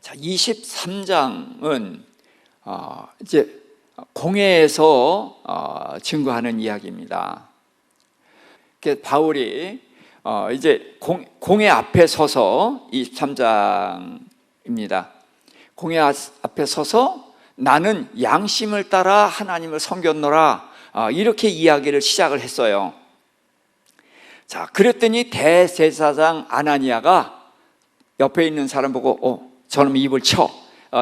자, 23장은 이제 공회에서 증거하는 이야기입니다. 바울이 이제 공회 앞에 서서 23장입니다. 공회 앞에 서서 나는 양심을 따라 하나님을 섬겼노라, 이렇게 이야기를 시작을 했어요. 자, 그랬더니 대제사장 아나니아가 옆에 있는 사람 보고 저놈 입을 쳐,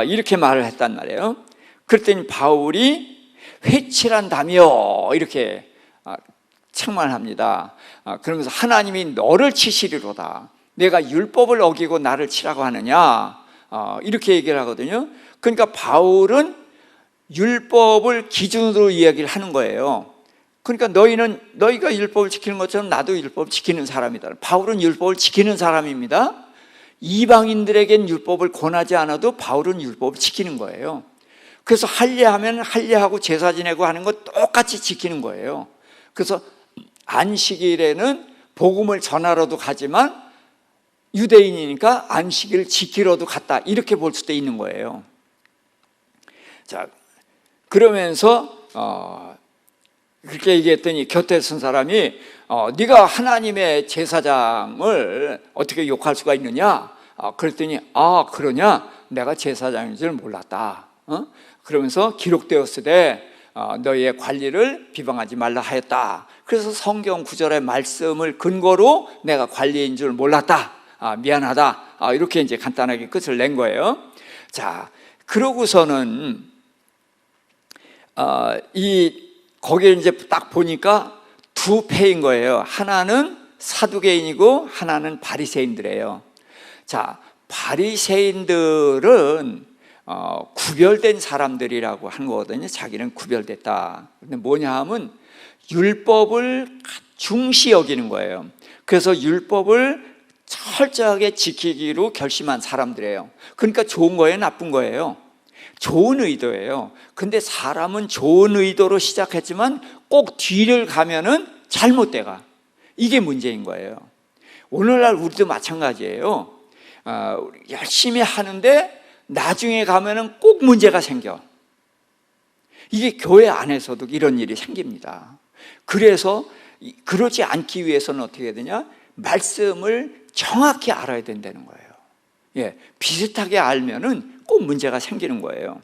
이렇게 말을 했단 말이에요. 그랬더니 바울이 회칠한다며 이렇게 책망합니다. 그러면서 하나님이 너를 치시리로다. 내가 율법을 어기고 나를 치라고 하느냐, 이렇게 얘기를 하거든요. 그러니까 바울은 율법을 기준으로 이야기를 하는 거예요. 그러니까 너희가 율법을 지키는 것처럼 나도 율법을 지키는 사람이다. 바울은 율법을 지키는 사람입니다. 이방인들에겐 율법을 권하지 않아도 바울은 율법을 지키는 거예요. 그래서 할례하면 할례하고 제사 지내고 하는 거 똑같이 지키는 거예요. 그래서 안식일에는 복음을 전하러도 가지만 유대인이니까 안식일을 지키러도 갔다, 이렇게 볼 수도 있는 거예요. 자, 그러면서 그렇게 얘기했더니 곁에 선 사람이 네가 하나님의 제사장을 어떻게 욕할 수가 있느냐? 그랬더니 그러냐? 내가 제사장인 줄 몰랐다. 그러면서 기록되었으되 너희의 관리를 비방하지 말라 하였다. 그래서 성경 구절의 말씀을 근거로 내가 관리인 줄 몰랐다, 미안하다, 이렇게 이제 간단하게 끝을 낸 거예요. 자, 그러고서는 거기에 이제 딱 보니까 두 패인 거예요. 하나는 사두개인이고 하나는 바리새인들이에요. 자, 바리새인들은 구별된 사람들이라고 한 거거든요. 자기는 구별됐다. 근데 뭐냐 하면 율법을 중시 여기는 거예요. 그래서 율법을 철저하게 지키기로 결심한 사람들이에요. 그러니까 좋은 거예요, 나쁜 거예요? 좋은 의도예요. 근데 사람은 좋은 의도로 시작했지만 꼭 뒤를 가면은 잘못돼가. 이게 문제인 거예요. 오늘날 우리도 마찬가지예요. 열심히 하는데 나중에 가면은 꼭 문제가 생겨. 이게 교회 안에서도 이런 일이 생깁니다. 그래서 그러지 않기 위해서는 어떻게 해야 되냐? 말씀을 정확히 알아야 된다는 거예요. 비슷하게 알면은 꼭 문제가 생기는 거예요.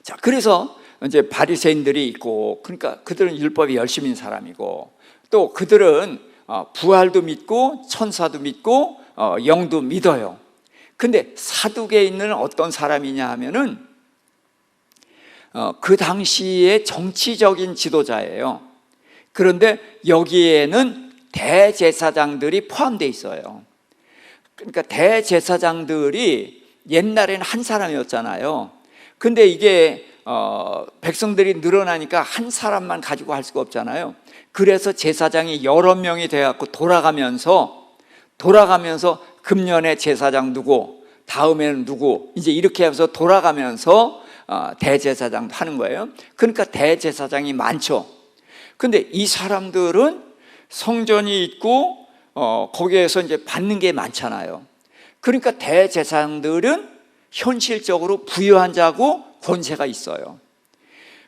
자, 그래서 이제 바리새인들이 있고, 그러니까 그들은 율법이 열심인 사람이고, 또 그들은 부활도 믿고 천사도 믿고 영도 믿어요. 근데 사두개인은 어떤 사람이냐 하면은 그 당시에 정치적인 지도자예요. 그런데 여기에는 대제사장들이 포함되어 있어요. 그러니까 대제사장들이 옛날에는 한 사람이었잖아요. 근데 이게 백성들이 늘어나니까 한 사람만 가지고 할 수가 없잖아요. 그래서 제사장이 여러 명이 돼갖고 돌아가면서 금년에 제사장 누구, 다음에는 누구, 이제 이렇게 해서 돌아가면서 대제사장도 하는 거예요. 그러니까 대제사장이 많죠. 근데 이 사람들은 성전이 있고 거기에서 이제 받는 게 많잖아요. 그러니까 대제사장들은 현실적으로 부유한 자고 권세가 있어요.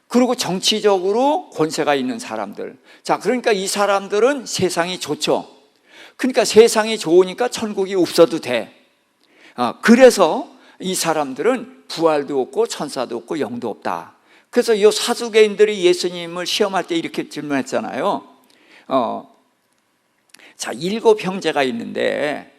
그리고 정치적으로 권세가 있는 사람들. 자, 그러니까 이 사람들은 세상이 좋죠. 그러니까 세상이 좋으니까 천국이 없어도 돼. 그래서 이 사람들은 부활도 없고 천사도 없고 영도 없다. 그래서 이 사두개인들이 예수님을 시험할 때 이렇게 질문했잖아요. 자, 7 형제가 있는데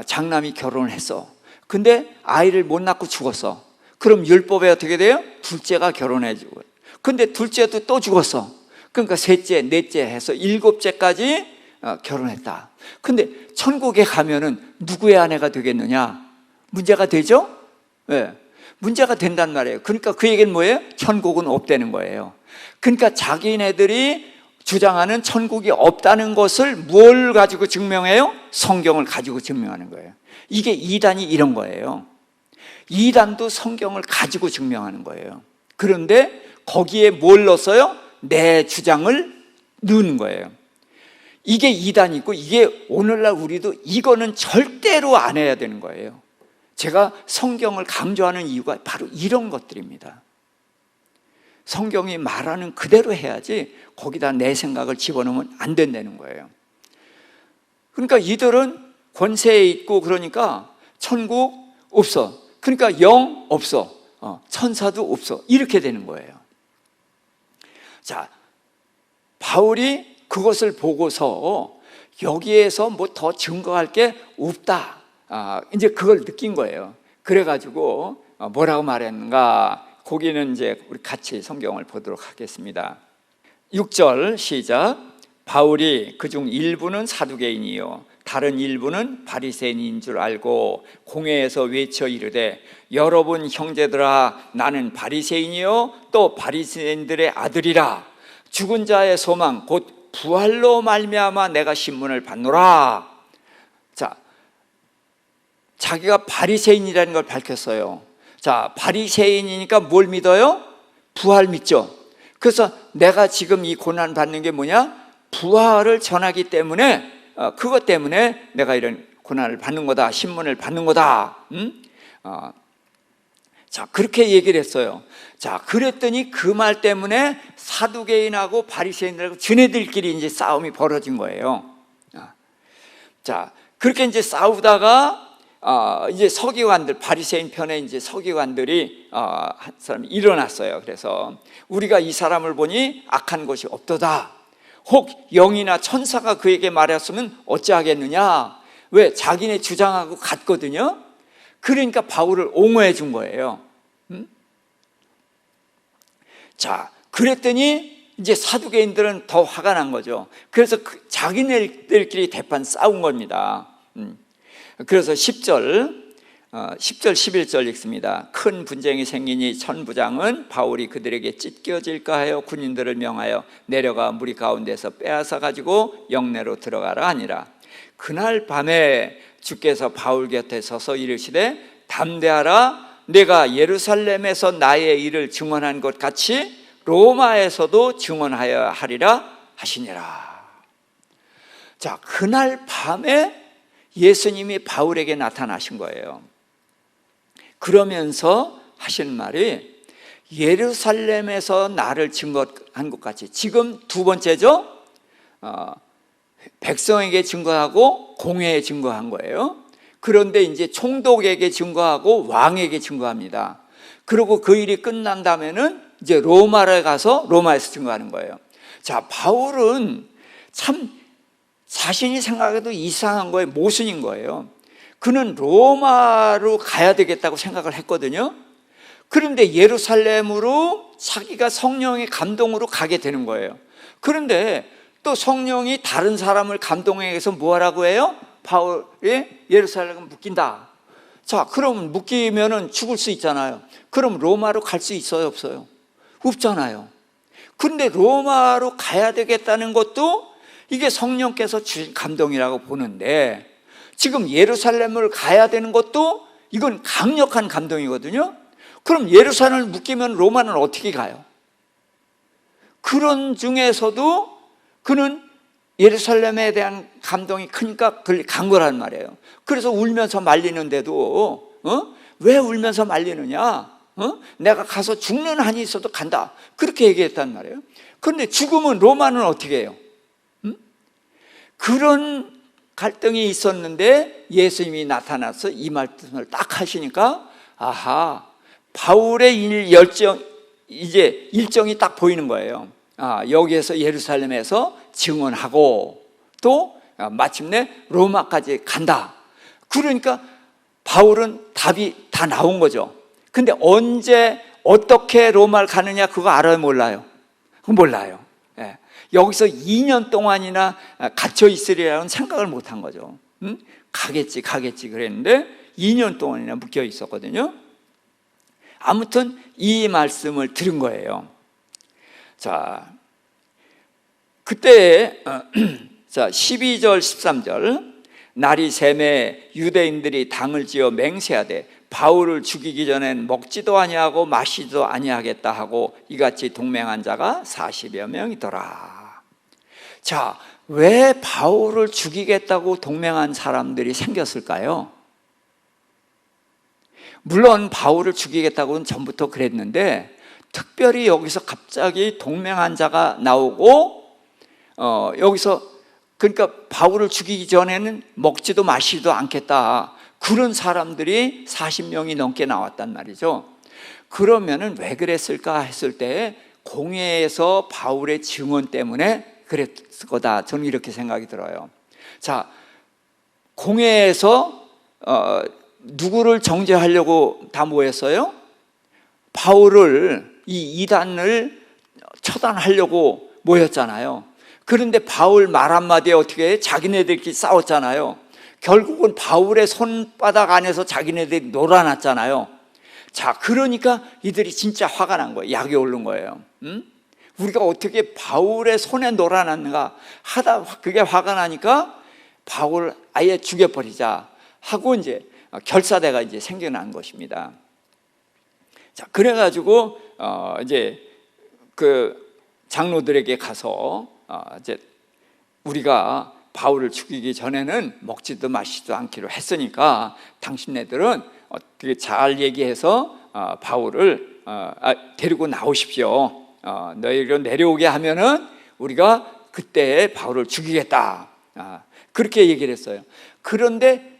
장남이 결혼을 했어. 근데 아이를 못 낳고 죽었어. 그럼 율법에 어떻게 돼요? 둘째가 결혼해주고. 근데 둘째도 또 죽었어. 그러니까 셋째, 넷째 해서 7째까지 결혼했다. 근데 천국에 가면은 누구의 아내가 되겠느냐? 문제가 되죠? 네. 문제가 된단 말이에요. 그러니까 그 얘기는 뭐예요? 천국은 없다는 거예요. 그러니까 자기네들이 주장하는 천국이 없다는 것을 뭘 가지고 증명해요? 성경을 가지고 증명하는 거예요. 이게 이단이 이런 거예요. 이단도 성경을 가지고 증명하는 거예요. 그런데 거기에 뭘 넣었어요? 내 주장을 넣는 거예요. 이게 이단이고, 이게 오늘날 우리도 이거는 절대로 안 해야 되는 거예요. 제가 성경을 강조하는 이유가 바로 이런 것들입니다. 성경이 말하는 그대로 해야지 거기다 내 생각을 집어넣으면 안 된다는 거예요. 그러니까 이들은 권세에 있고 그러니까 천국 없어. 그러니까 영 없어. 천사도 없어. 이렇게 되는 거예요. 자, 바울이 그것을 보고서 여기에서 뭐 더 증거할 게 없다. 이제 그걸 느낀 거예요. 그래가지고 뭐라고 말했는가? 거기는 이제 우리 같이 성경을 보도록 하겠습니다. 6절 시작. 바울이 그중 일부는 사두개인이요 다른 일부는 바리새인인 줄 알고 공회에서 외쳐 이르되 여러분 형제들아 나는 바리새인이요 또 바리새인들의 아들이라 죽은 자의 소망 곧 부활로 말미암아 내가 신문을 받노라. 자, 자기가 바리새인이라는 걸 밝혔어요. 자, 바리새인이니까 뭘 믿어요? 부활 믿죠. 그래서 내가 지금 이 고난 받는 게 뭐냐? 부활을 전하기 때문에 그것 때문에 내가 이런 고난을 받는 거다. 신문을 받는 거다. 자, 그렇게 얘기를 했어요. 자, 그랬더니 그 말 때문에 사두개인하고 바리새인들하고 지네들끼리 이제 싸움이 벌어진 거예요. 자, 그렇게 이제 싸우다가 이제 서기관들, 바리새인 편에 이제 서기관들이 한 사람이 일어났어요. 그래서 우리가 이 사람을 보니 악한 것이 없도다. 혹 영이나 천사가 그에게 말했으면 어찌하겠느냐? 왜? 자기네 주장하고 같거든요. 그러니까 바울을 옹호해 준 거예요. 자, 그랬더니 이제 사두개인들은 더 화가 난 거죠. 그래서 자기네들끼리 대판 싸운 겁니다. 그래서 10절 11절 읽습니다. 큰 분쟁이 생기니 천부장은 바울이 그들에게 찢겨질까 하여 군인들을 명하여 내려가 무리 가운데서 빼앗아 가지고 영내로 들어가라 하니라. 그날 밤에 주께서 바울 곁에 서서 이르시되 담대하라. 내가 예루살렘에서 나의 일을 증언한 것 같이 로마에서도 증언하여 하리라 하시니라. 자, 그날 밤에 예수님이 바울에게 나타나신 거예요. 그러면서 하신 말이 예루살렘에서 나를 증거한 것 같이, 지금 두 번째죠. 백성에게 증거하고 공회에 증거한 거예요. 그런데 이제 총독에게 증거하고 왕에게 증거합니다. 그리고 그 일이 끝난 다음에는 이제 로마에 가서 로마에서 증거하는 거예요. 자, 바울은 참 자신이 생각해도 이상한 거예요. 모순인 거예요. 그는 로마로 가야 되겠다고 생각을 했거든요. 그런데 예루살렘으로 자기가 성령의 감동으로 가게 되는 거예요. 그런데 또 성령이 다른 사람을 감동해서 뭐 하라고 해요? 바울이 예루살렘을 묶인다. 자, 그럼 묶이면은 죽을 수 있잖아요. 그럼 로마로 갈 수 있어요, 없어요? 없잖아요. 그런데 로마로 가야 되겠다는 것도 이게 성령께서 주신 감동이라고 보는데, 지금 예루살렘을 가야 되는 것도 이건 강력한 감동이거든요. 그럼 예루살렘을 묶이면 로마는 어떻게 가요? 그런 중에서도 그는 예루살렘에 대한 감동이 크니까 간 거란 말이에요. 그래서 울면서 말리는데도 왜 울면서 말리느냐? 내가 가서 죽는 한이 있어도 간다. 그렇게 얘기했단 말이에요. 그런데 죽으면 로마는 어떻게 해요? 그런 갈등이 있었는데 예수님이 나타나서 이 말씀을 딱 하시니까, 아하, 바울의 이제 일정이 딱 보이는 거예요. 여기에서 예루살렘에서 증언하고 또 마침내 로마까지 간다. 그러니까 바울은 답이 다 나온 거죠. 근데 언제 어떻게 로마를 가느냐 그거 알아요, 몰라요? 몰라요. 예. 여기서 2년 동안이나 갇혀 있으리라는 생각을 못한 거죠. 가겠지 그랬는데 2년 동안이나 묶여 있었거든요. 아무튼 이 말씀을 들은 거예요. 자, 그때 자 12절 13절 날이 새매 유대인들이 당을 지어 맹세하되 바울을 죽이기 전엔 먹지도 아니하고 마시지도 아니하겠다 하고 이같이 동맹한 자가 40여 명이더라. 자, 왜 바울을 죽이겠다고 동맹한 사람들이 생겼을까요? 물론 바울을 죽이겠다고는 전부터 그랬는데 특별히 여기서 갑자기 동맹한 자가 나오고 여기서 그러니까 바울을 죽이기 전에는 먹지도 마시지도 않겠다, 그런 사람들이 40명이 넘게 나왔단 말이죠. 그러면은 왜 그랬을까 했을 때 공회에서 바울의 증언 때문에 그랬을 거다, 저는 이렇게 생각이 들어요. 자, 공회에서 누구를 정죄하려고 다 모였어요? 바울을, 이 이단을 처단하려고 모였잖아요. 그런데 바울 말 한마디에 어떻게 해? 자기네들끼리 싸웠잖아요. 결국은 바울의 손바닥 안에서 자기네들이 놀아놨잖아요. 자, 그러니까 이들이 진짜 화가 난 거예요. 약이 오른 거예요. 우리가 어떻게 바울의 손에 놀아놨는가 하다 그게 화가 나니까 바울 아예 죽여버리자 하고 이제 결사대가 이제 생겨난 것입니다. 자, 그래가지고 이제 그 장로들에게 가서 이제 우리가 바울을 죽이기 전에는 먹지도 마시지도 않기로 했으니까 당신네들은 어떻게 잘 얘기해서 바울을 데리고 나오십시오. 너희를 내려오게 하면은 우리가 그때 바울을 죽이겠다, 그렇게 얘기를 했어요. 그런데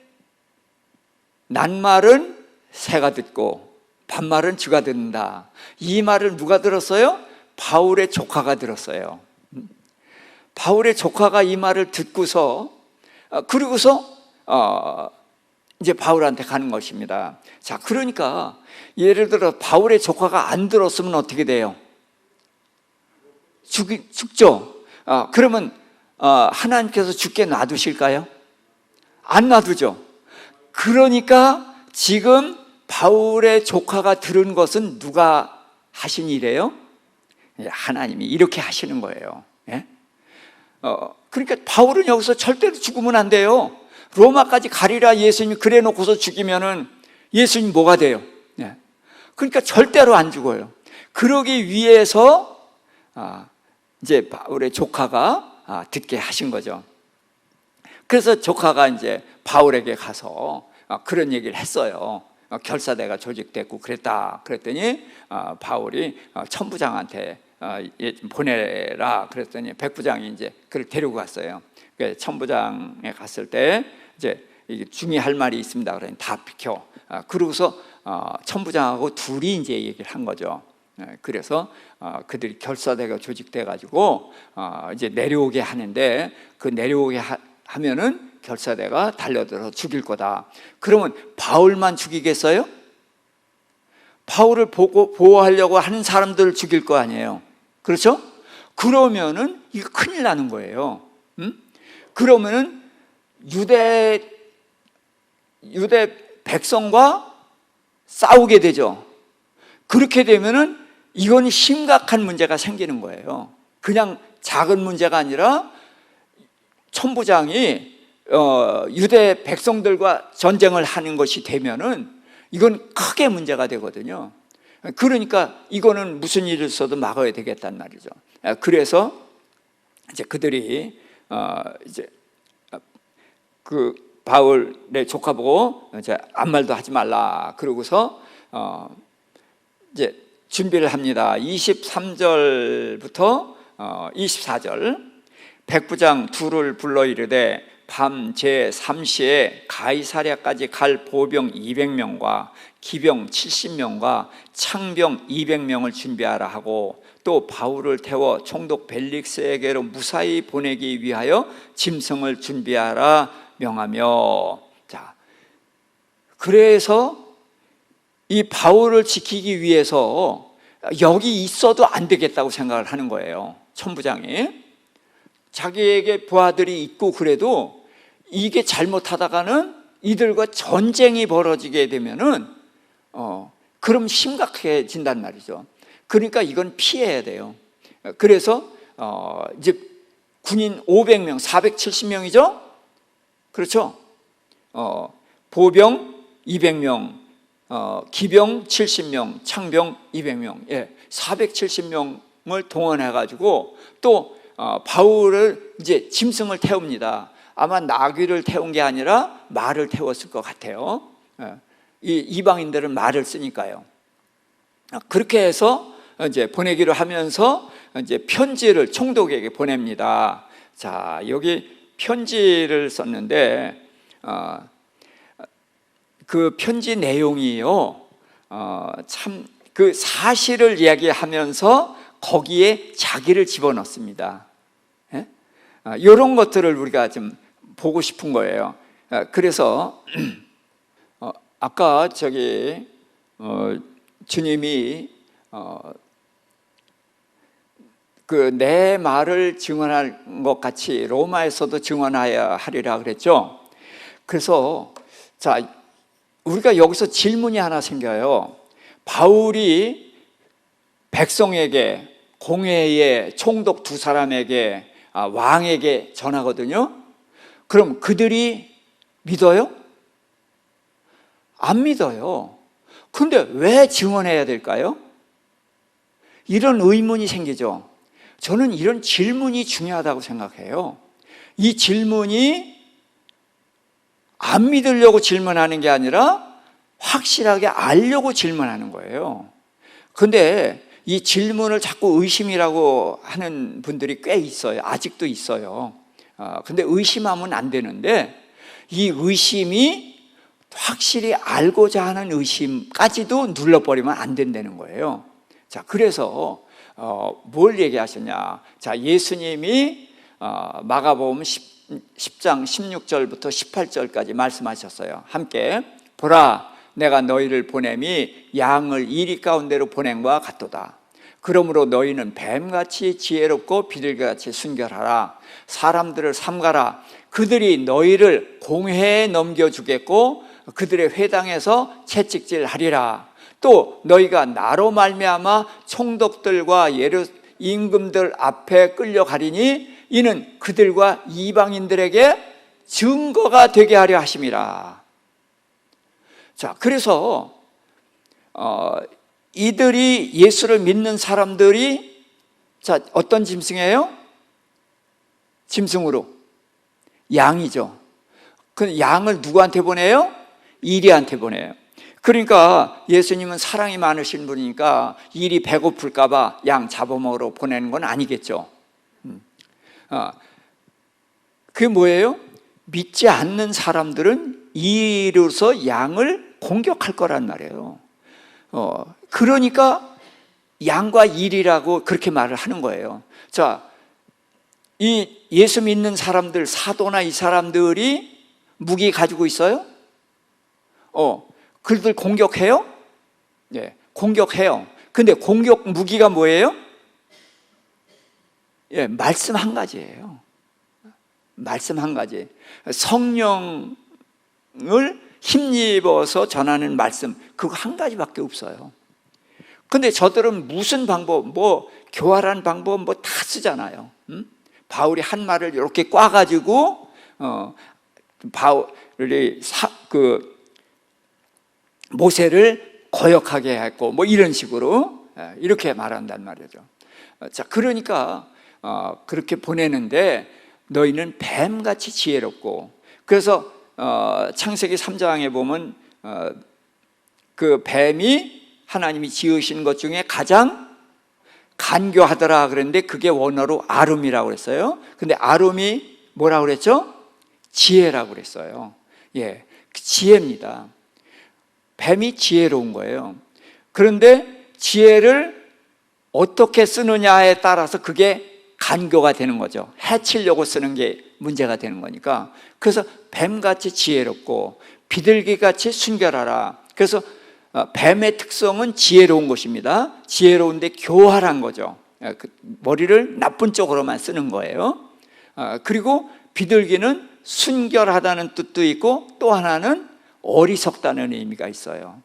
낱말은 새가 듣고 반말은 쥐가 듣는다, 이 말을 누가 들었어요? 바울의 조카가 들었어요. 바울의 조카가 이 말을 듣고서 그리고서 이제 바울한테 가는 것입니다. 자, 그러니까 예를 들어 바울의 조카가 안 들었으면 어떻게 돼요? 죽죠. 그러면 하나님께서 죽게 놔두실까요? 안 놔두죠. 그러니까 지금 바울의 조카가 들은 것은 누가 하신 일이에요? 하나님이 이렇게 하시는 거예요. 예? 그러니까 바울은 여기서 절대로 죽으면 안 돼요. 로마까지 가리라 예수님이 그래 놓고서 죽이면은 예수님 뭐가 돼요? 예. 그러니까 절대로 안 죽어요. 그러기 위해서 이제 바울의 조카가 듣게 하신 거죠. 그래서 조카가 이제 바울에게 가서 그런 얘기를 했어요. 결사대가 조직됐고 그랬다. 그랬더니 바울이 천부장한테 보내라 그랬더니 백부장이 이제 그를 데리고 갔어요. 천부장에 갔을 때 이제 이게 중요할 말이 있습니다. 그러니 다 비켜. 그러고서 천부장하고 둘이 이제 얘기를 한 거죠. 그래서 그들이 결사대가 조직돼 가지고 이제 내려오게 하는데 그 내려오게 하면은 결사대가 달려들어 죽일 거다. 그러면 바울만 죽이겠어요? 바울을 보호하려고 하는 사람들을 죽일 거 아니에요. 그렇죠? 그러면은 이거 큰일 나는 거예요. 그러면은 유대 백성과 싸우게 되죠. 그렇게 되면은 이건 심각한 문제가 생기는 거예요. 그냥 작은 문제가 아니라 천부장이 유대 백성들과 전쟁을 하는 것이 되면은 이건 크게 문제가 되거든요. 그러니까 이거는 무슨 일을 써도 막아야 되겠단 말이죠. 그래서 이제 그들이 이제 그 바울의 조카 보고 이제 아무 말도 하지 말라 그러고서 이제 준비를 합니다. 23절부터 24절. 백부장 둘을 불러 이르되 밤 제3시에 가이사랴까지 갈 보병 200명과 기병 70명과 창병 200명을 준비하라 하고 또 바울을 태워 총독 벨릭스에게로 무사히 보내기 위하여 짐승을 준비하라 명하며. 자, 그래서 이 바울을 지키기 위해서 여기 있어도 안 되겠다고 생각을 하는 거예요. 천부장이 자기에게 부하들이 있고 그래도 이게 잘못하다가는 이들과 전쟁이 벌어지게 되면은 그럼 심각해진단 말이죠. 그러니까 이건 피해야 돼요. 그래서 이제 군인 500명, 470명이죠. 그렇죠? 보병 200명, 기병 70명, 창병 200명, 470명을 동원해 가지고 또 바울을 이제 짐승을 태웁니다. 아마 나귀를 태운 게 아니라 말을 태웠을 것 같아요. 이 이방인들은 말을 쓰니까요. 그렇게 해서 이제 보내기로 하면서 이제 편지를 총독에게 보냅니다. 자, 여기 편지를 썼는데 그 편지 내용이요, 참 그 사실을 이야기하면서 거기에 자기를 집어넣습니다. 예? 이런 것들을 우리가 좀 보고 싶은 거예요. 그래서 아까 저기 주님이 그 내 말을 증언할 것 같이 로마에서도 증언하여 하리라 그랬죠. 그래서 자, 우리가 여기서 질문이 하나 생겨요. 바울이 백성에게, 공회의 총독 두 사람에게, 왕에게 전하거든요. 그럼 그들이 믿어요? 안 믿어요. 근데 왜 증언해야 될까요? 이런 의문이 생기죠. 저는 이런 질문이 중요하다고 생각해요. 이 질문이 안 믿으려고 질문하는 게 아니라 확실하게 알려고 질문하는 거예요. 근데 이 질문을 자꾸 의심이라고 하는 분들이 꽤 있어요. 아직도 있어요. 근데 의심하면 안 되는데, 이 의심이 확실히 알고자 하는 의심까지도 눌러버리면 안 된다는 거예요. 자, 그래서 뭘 얘기하셨냐? 자, 예수님이 마가복음 10장 16절부터 18절까지 말씀하셨어요. 함께 보라, 내가 너희를 보냄이 양을 이리 가운데로 보낸 것과 같도다. 그러므로 너희는 뱀같이 지혜롭고 비둘기같이 순결하라. 사람들을 삼가라. 그들이 너희를 공회에 넘겨주겠고 그들의 회당에서 채찍질하리라. 또 너희가 나로 말미암아 총독들과 임금들 앞에 끌려가리니 이는 그들과 이방인들에게 증거가 되게 하려 하심이라. 자, 그래서 이들이 예수를 믿는 사람들이 자, 어떤 짐승이에요? 짐승으로 양이죠. 그 양을 누구한테 보내요? 이리한테 보내요. 그러니까 예수님은 사랑이 많으신 분이니까 일이 배고플까 봐 양 잡아먹으러 보내는 건 아니겠죠. 그게 뭐예요? 믿지 않는 사람들은 이로서 양을 공격할 거란 말이에요. 그러니까 양과 일이라고 그렇게 말을 하는 거예요. 자, 이 예수 믿는 사람들, 사도나 이 사람들이 무기 가지고 있어요? 그들 공격해요? 네, 공격해요. 근데 공격 무기가 뭐예요? 예, 말씀 한 가지예요. 말씀 한 가지. 성령을 힘입어서 전하는 말씀, 그거 한 가지밖에 없어요. 근데 저들은 무슨 방법, 교활한 방법 다 쓰잖아요. 바울이 한 말을 이렇게 꽈가지고 바울이 모세를 거역하게 했고 이런 식으로 이렇게 말한단 말이죠. 자, 그러니까 그렇게 보내는데 너희는 뱀같이 지혜롭고, 그래서 창세기 3장에 보면 그 뱀이 하나님이 지으신 것 중에 가장 간교하더라 그랬는데 그게 원어로 아름이라고 그랬어요. 근데 아름이 뭐라고 그랬죠? 지혜라고 그랬어요. 예, 지혜입니다. 뱀이 지혜로운 거예요. 그런데 지혜를 어떻게 쓰느냐에 따라서 그게 간교가 되는 거죠. 해치려고 쓰는 게 문제가 되는 거니까. 그래서 뱀같이 지혜롭고 비둘기같이 순결하라. 그래서 뱀의 특성은 지혜로운 것입니다. 지혜로운데 교활한 거죠. 머리를 나쁜 쪽으로만 쓰는 거예요. 그리고 비둘기는 순결하다는 뜻도 있고 또 하나는 어리석다는 의미가 있어요.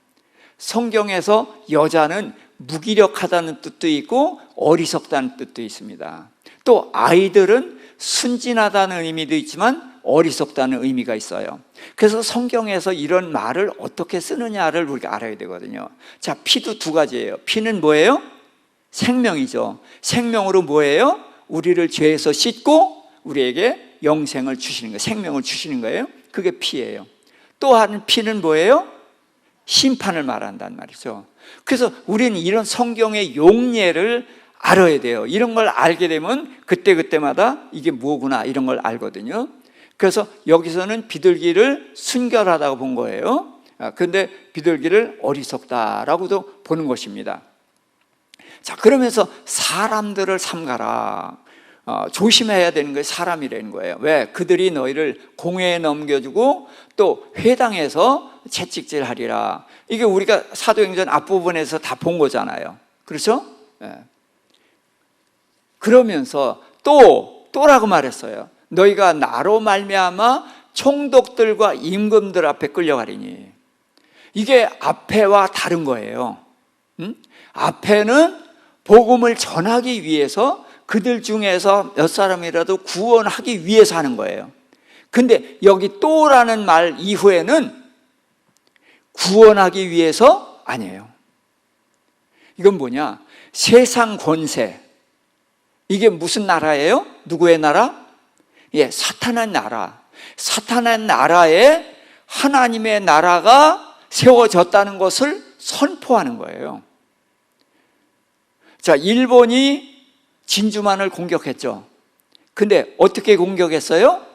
성경에서 여자는 무기력하다는 뜻도 있고 어리석다는 뜻도 있습니다. 또 아이들은 순진하다는 의미도 있지만 어리석다는 의미가 있어요. 그래서 성경에서 이런 말을 어떻게 쓰느냐를 우리가 알아야 되거든요. 자, 피도 두 가지예요. 피는 뭐예요? 생명이죠. 생명으로 뭐예요? 우리를 죄에서 씻고 우리에게 영생을 주시는 거예요. 생명을 주시는 거예요. 그게 피예요. 또 하는 피는 뭐예요? 심판을 말한단 말이죠. 그래서 우리는 이런 성경의 용례를 알아야 돼요. 이런 걸 알게 되면 그때그때마다 이게 뭐구나 이런 걸 알거든요. 그래서 여기서는 비둘기를 순결하다고 본 거예요. 그런데 비둘기를 어리석다라고도 보는 것입니다. 자, 그러면서 사람들을 삼가라. 조심해야 되는 게 사람이라는 거예요. 왜? 그들이 너희를 공회에 넘겨주고 또 회당에서 채찍질하리라. 이게 우리가 사도행전 앞부분에서 다 본 거잖아요. 그렇죠? 예. 그러면서 또라고 말했어요. 너희가 나로 말미암아 총독들과 임금들 앞에 끌려가리니. 이게 앞에와 다른 거예요. 앞에는 복음을 전하기 위해서 그들 중에서 몇 사람이라도 구원하기 위해서 하는 거예요. 근데 여기 또라는 말 이후에는 구원하기 위해서 아니에요. 이건 뭐냐? 세상 권세. 이게 무슨 나라예요? 누구의 나라? 예, 사탄의 나라. 사탄의 나라에 하나님의 나라가 세워졌다는 것을 선포하는 거예요. 자, 일본이 진주만을 공격했죠. 근데 어떻게 공격했어요?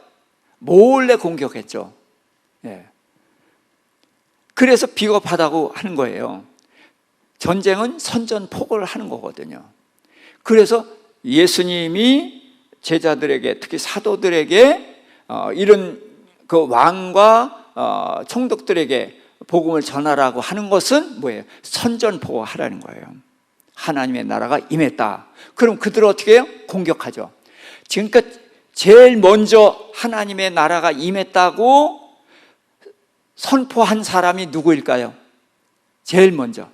몰래 공격했죠. 예. 그래서 비겁하다고 하는 거예요. 전쟁은 선전포고를 하는 거거든요. 그래서 예수님이 제자들에게, 특히 사도들에게 이런 그 왕과 총독들에게 복음을 전하라고 하는 것은 뭐예요? 선전포고 하라는 거예요. 하나님의 나라가 임했다. 그럼 그들을 어떻게 해요? 공격하죠. 지금까지 제일 먼저 하나님의 나라가 임했다고 선포한 사람이 누구일까요? 제일 먼저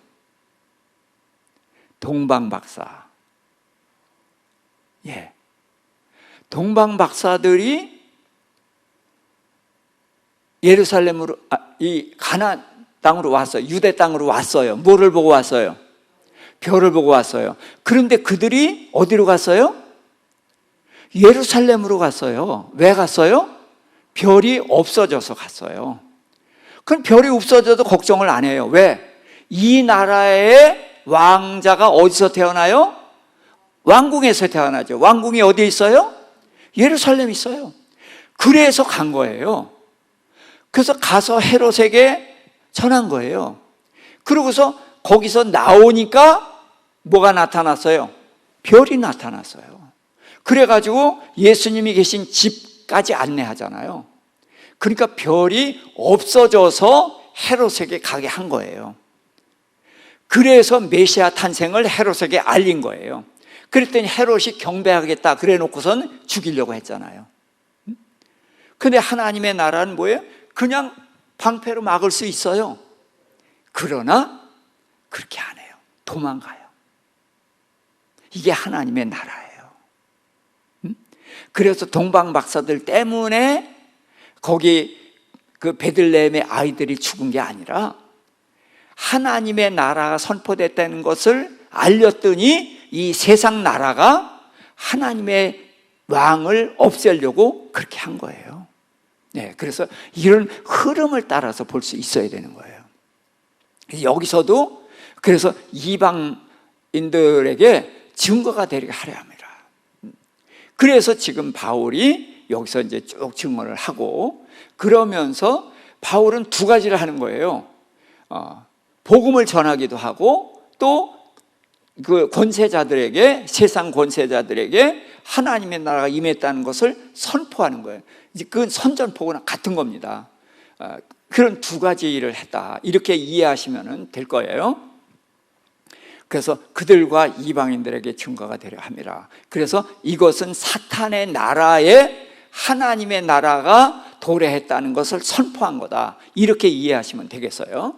동방박사. 예, 동방박사들이 예루살렘으로, 이 가나안 땅으로 왔어요. 유대 땅으로 왔어요. 뭐를 보고 왔어요? 별을 보고 왔어요. 그런데 그들이 어디로 갔어요? 예루살렘으로 갔어요. 왜 갔어요? 별이 없어져서 갔어요. 그럼 별이 없어져도 걱정을 안 해요. 왜? 이 나라의 왕자가 어디서 태어나요? 왕궁에서 태어나죠. 왕궁이 어디에 있어요? 예루살렘에 있어요. 그래서 간 거예요. 그래서 가서 헤롯에게 전한 거예요. 그러고서 거기서 나오니까 뭐가 나타났어요? 별이 나타났어요. 그래가지고 예수님이 계신 집까지 안내하잖아요. 그러니까 별이 없어져서 헤롯에게 가게 한 거예요. 그래서 메시아 탄생을 헤롯에게 알린 거예요. 그랬더니 헤롯이 경배하겠다 그래 놓고선 죽이려고 했잖아요. 근데 하나님의 나라는 뭐예요? 그냥 방패로 막을 수 있어요. 그러나 그렇게 안 해요. 도망가요. 이게 하나님의 나라예요. 그래서 동방박사들 때문에 거기 그 베들레헴의 아이들이 죽은 게 아니라 하나님의 나라가 선포됐다는 것을 알렸더니 이 세상 나라가 하나님의 왕을 없애려고 그렇게 한 거예요. 네, 그래서 이런 흐름을 따라서 볼 수 있어야 되는 거예요. 여기서도 그래서 이방인들에게 증거가 되게 하려 합니다. 그래서 지금 바울이 여기서 이제 쭉 증언을 하고, 그러면서 바울은 두 가지를 하는 거예요. 복음을 전하기도 하고 또 그 권세자들에게, 세상 권세자들에게 하나님의 나라가 임했다는 것을 선포하는 거예요. 이제 그 선전포고랑 같은 겁니다. 그런 두 가지 일을 했다, 이렇게 이해하시면 될 거예요. 그래서 그들과 이방인들에게 증거가 되려 합니다. 그래서 이것은 사탄의 나라에 하나님의 나라가 도래했다는 것을 선포한 거다, 이렇게 이해하시면 되겠어요.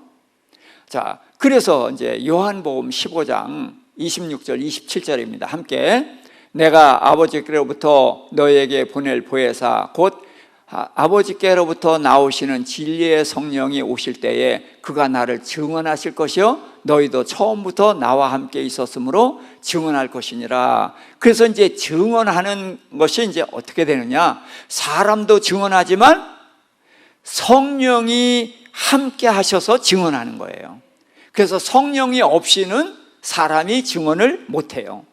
자, 그래서 이제 요한복음 15장 26절 27절입니다. 함께, 내가 아버지께로부터 너에게 보낼 보혜사 곧 아버지께로부터 나오시는 진리의 성령이 오실 때에 그가 나를 증언하실 것이요 너희도 처음부터 나와 함께 있었으므로 증언할 것이니라. 그래서 이제 증언하는 것이 이제 어떻게 되느냐, 사람도 증언하지만 성령이 함께 하셔서 증언하는 거예요. 그래서 성령이 없이는 사람이 증언을 못해요.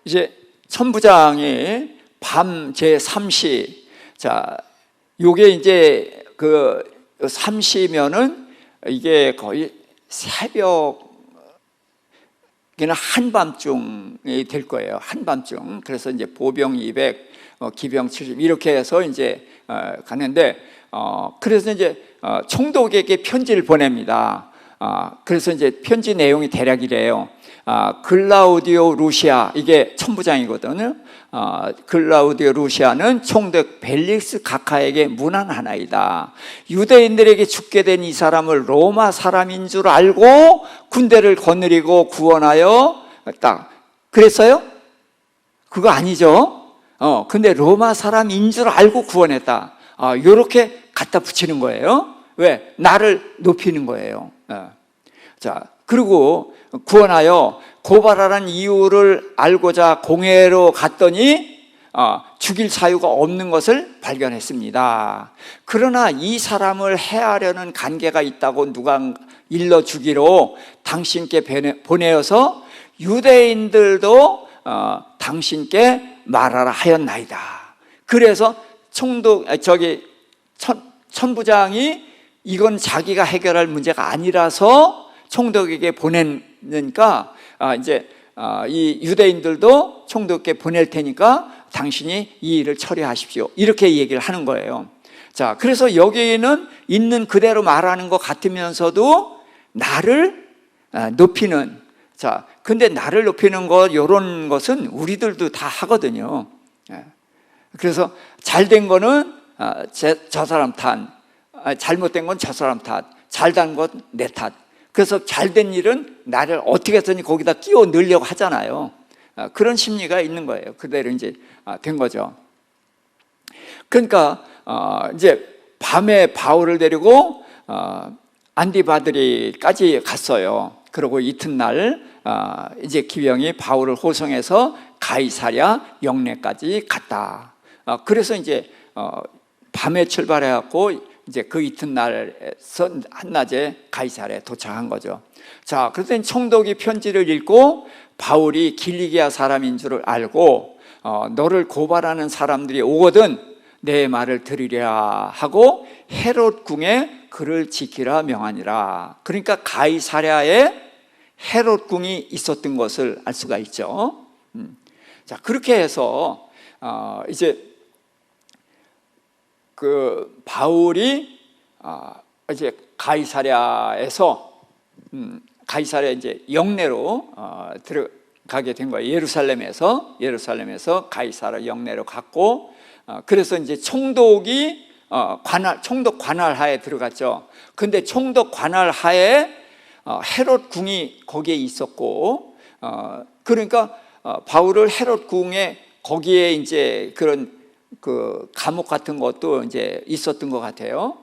이제 천부장이 밤 제3시, 자, 요게 이제 그 3시면은 이게 거의 새벽, 이게는 한밤중이 될 거예요. 한밤중. 그래서 이제 보병 200, 기병 70 이렇게 해서 이제 가는데, 그래서 이제 총독에게 편지를 보냅니다. 그래서 이제 편지 내용이 대략 이래요. 글라우디오 루시아, 이게 천부장이거든요. 글라우디오 루시아는 총독 벨릭스 각하에게 문안하나이다. 유대인들에게 죽게 된 이 사람을 로마 사람인 줄 알고 군대를 거느리고 구원하여 딱 그랬어요? 그거 아니죠. 근데 로마 사람인 줄 알고 구원했다. 요렇게 갖다 붙이는 거예요. 왜? 나를 높이는 거예요. 자, 그리고 구원하여 고발하라는 이유를 알고자 공회로 갔더니 죽일 사유가 없는 것을 발견했습니다. 그러나 이 사람을 해하려는 관계가 있다고 누가 일러 주기로 당신께 보내어서 유대인들도 당신께 말하라 하였나이다. 그래서 천부장이 이건 자기가 해결할 문제가 아니라서 총독에게 보내니까 이제 이 유대인들도 총독에게 보낼 테니까 당신이 이 일을 처리하십시오. 이렇게 얘기를 하는 거예요. 자, 그래서 여기는 있는 그대로 말하는 것 같으면서도 나를 높이는, 자, 근데 나를 높이는 것, 이런 것은 우리들도 다 하거든요. 그래서 잘된 거는 저 사람 탓, 잘못된 건 저 사람 탓, 잘된 건 내 탓. 그래서 잘된 일은 나를 어떻게 해서든 거기다 끼워 넣으려고 하잖아요. 그런 심리가 있는 거예요. 그대로 이제 된 거죠. 그러니까 이제 밤에 바울을 데리고 안디바드리까지 갔어요. 그리고 이튿날 이제 기병이 바울을 호송해서 가이사랴 영내까지 갔다. 그래서 이제 밤에 출발해갖고 이제 그 이튿날에서 한낮에 가이사랴에 도착한 거죠. 자, 그랬더니 총독이 편지를 읽고 바울이 길리기아 사람인 줄을 알고 너를 고발하는 사람들이 오거든 내 말을 들으랴 하고 헤롯 궁에 그를 지키라 명하니라. 그러니까 가이사랴에 헤롯 궁이 있었던 것을 알 수가 있죠. 자, 그렇게 해서 이제 그 바울이 이제 가이사랴에서 가이사랴 이제 영내로 들어가게 된 거예요. 예루살렘에서 가이사랴 영내로 갔고, 그래서 이제 총독이 총독 관할 하에 들어갔죠. 근데 총독 관할 하에 헤롯 궁이 거기에 있었고, 그러니까 바울을 헤롯 궁에 거기에 이제 그런 그 감옥 같은 것도 이제 있었던 것 같아요.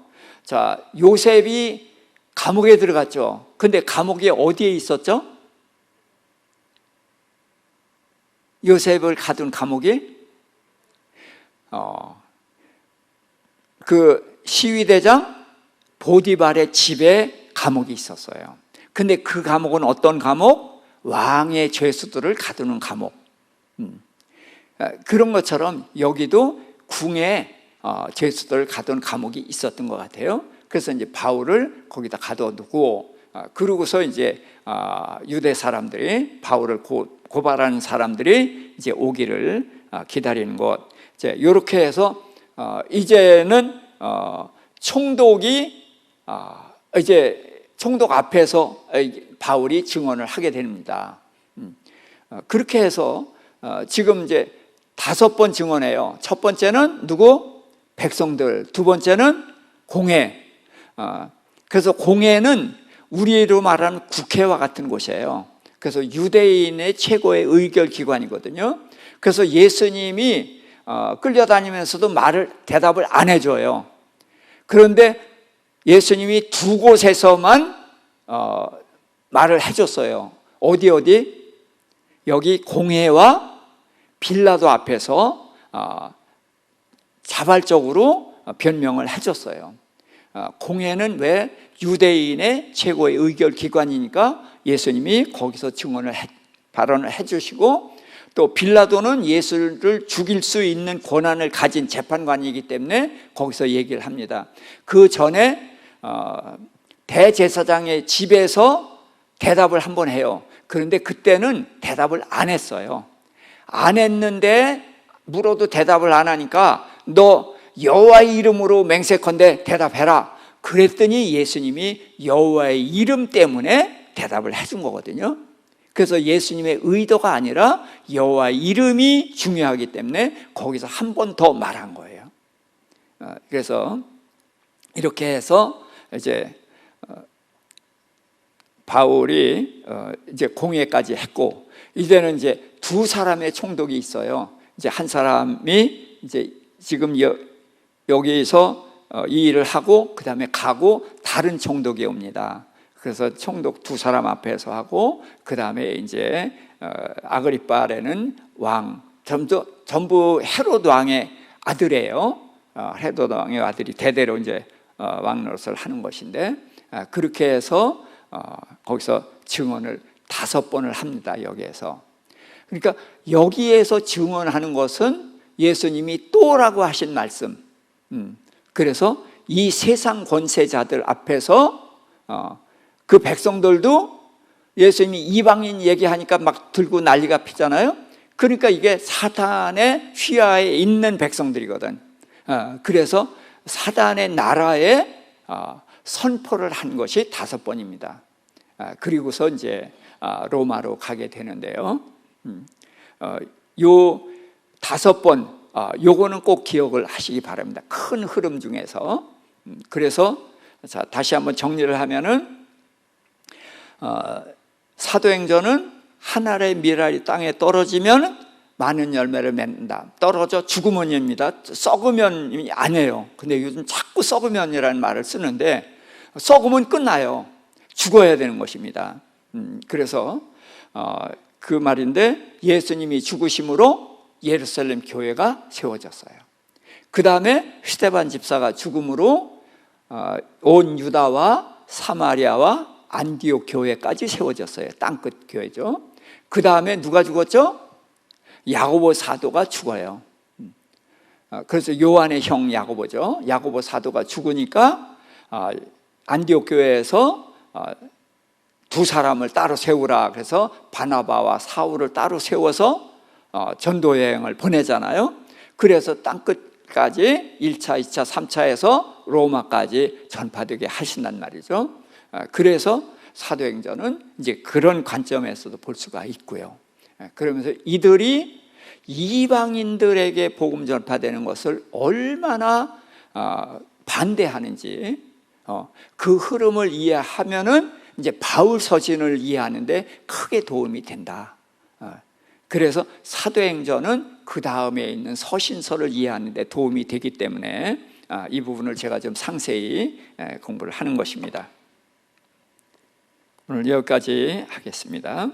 자, 요셉이 감옥에 들어갔죠. 근데 감옥이 어디에 있었죠? 요셉을 가둔 감옥이 그 시위대장 보디발의 집에 감옥이 있었어요. 근데 그 감옥은 어떤 감옥? 왕의 죄수들을 가두는 감옥. 그런 것처럼 여기도 궁에 죄수들을 가둔 감옥이 있었던 것 같아요. 그래서 이제 바울을 거기다 가둬두고, 그러고서 이제 유대 사람들이 바울을 고발하는 사람들이 이제 오기를 기다리는 것. 이렇게 해서 이제는 총독이 이제 총독 앞에서 바울이 증언을 하게 됩니다. 그렇게 해서 지금 이제 5번 증언해요. 첫 번째는 누구? 백성들. 두 번째는 공회. 그래서 공회는 우리로 말하는 국회와 같은 곳이에요. 그래서 유대인의 최고의 의결 기관이거든요. 그래서 예수님이 끌려다니면서도 대답을 안 해줘요. 그런데 예수님이 2곳에서만 말을 해줬어요. 어디? 여기 공회와 빌라도 앞에서 자발적으로 변명을 해줬어요. 공회는 왜 유대인의 최고의 의결 기관이니까 예수님이 거기서 발언을 해주시고, 또 빌라도는 예수를 죽일 수 있는 권한을 가진 재판관이기 때문에 거기서 얘기를 합니다. 그 전에 대제사장의 집에서 대답을 한번 해요. 그런데 그때는 대답을 안 했어요. 안 했는데 물어도 대답을 안 하니까 너 여호와의 이름으로 맹세컨대 대답해라. 그랬더니 예수님이 여호와의 이름 때문에 대답을 해준 거거든요. 그래서 예수님의 의도가 아니라 여호와의 이름이 중요하기 때문에 거기서 한 번 더 말한 거예요. 그래서 이렇게 해서 이제 바울이 이제 공회까지 했고, 이제는 이제 두 사람의 총독이 있어요. 이제 한 사람이 이제 지금 여기서 이 일을 하고 그 다음에 가고 다른 총독이 옵니다. 그래서 총독 두 사람 앞에서 하고, 그 다음에 이제 아그리빠라는 왕, 전부 헤롯 왕의 아들이에요. 헤롯 왕의 아들이 대대로 이제 왕 노릇을 하는 것인데, 그렇게 해서 거기서 증언을 5번을 합니다. 여기에서. 그러니까 여기에서 증언하는 것은 예수님이 또라고 하신 말씀. 그래서 이 세상 권세자들 앞에서 그 백성들도 예수님이 이방인 얘기하니까 막 들고 난리가 피잖아요. 그러니까 이게 사단의 휘하에 있는 백성들이거든. 그래서 사단의 나라에 선포를 한 것이 5번입니다. 그리고서 이제 로마로 가게 되는데요. 요 5번, 요거는 꼭 기억을 하시기 바랍니다. 큰 흐름 중에서. 그래서 자, 다시 한번 정리를 하면은 사도행전은 한 알의 밀알이 땅에 떨어지면 많은 열매를 맺는다. 떨어져 죽으면입니다. 썩으면이 아니에요. 근데 요즘 자꾸 썩으면이라는 말을 쓰는데, 썩으면 끝나요. 죽어야 되는 것입니다. 그래서 그 말인데, 예수님이 죽으심으로 예루살렘 교회가 세워졌어요. 그 다음에 스데반 집사가 죽음으로 온 유다와 사마리아와 안디옥 교회까지 세워졌어요. 땅끝 교회죠. 그 다음에 누가 죽었죠? 야고보 사도가 죽어요. 그래서 요한의 형 야고보죠. 야고보 사도가 죽으니까 안디옥 교회에서 두 사람을 따로 세우라. 그래서 바나바와 사울을 따로 세워서 전도 여행을 보내잖아요. 그래서 땅끝까지 1차, 2차, 3차에서 로마까지 전파되게 하신단 말이죠. 그래서 사도행전은 이제 그런 관점에서도 볼 수가 있고요. 그러면서 이들이 이방인들에게 복음 전파되는 것을 얼마나 반대하는지, 그 흐름을 이해하면은 이제 바울 서신을 이해하는데 크게 도움이 된다. 그래서 사도행전은 그 다음에 있는 서신서를 이해하는 데 도움이 되기 때문에 이 부분을 제가 좀 상세히 공부를 하는 것입니다. 오늘 여기까지 하겠습니다.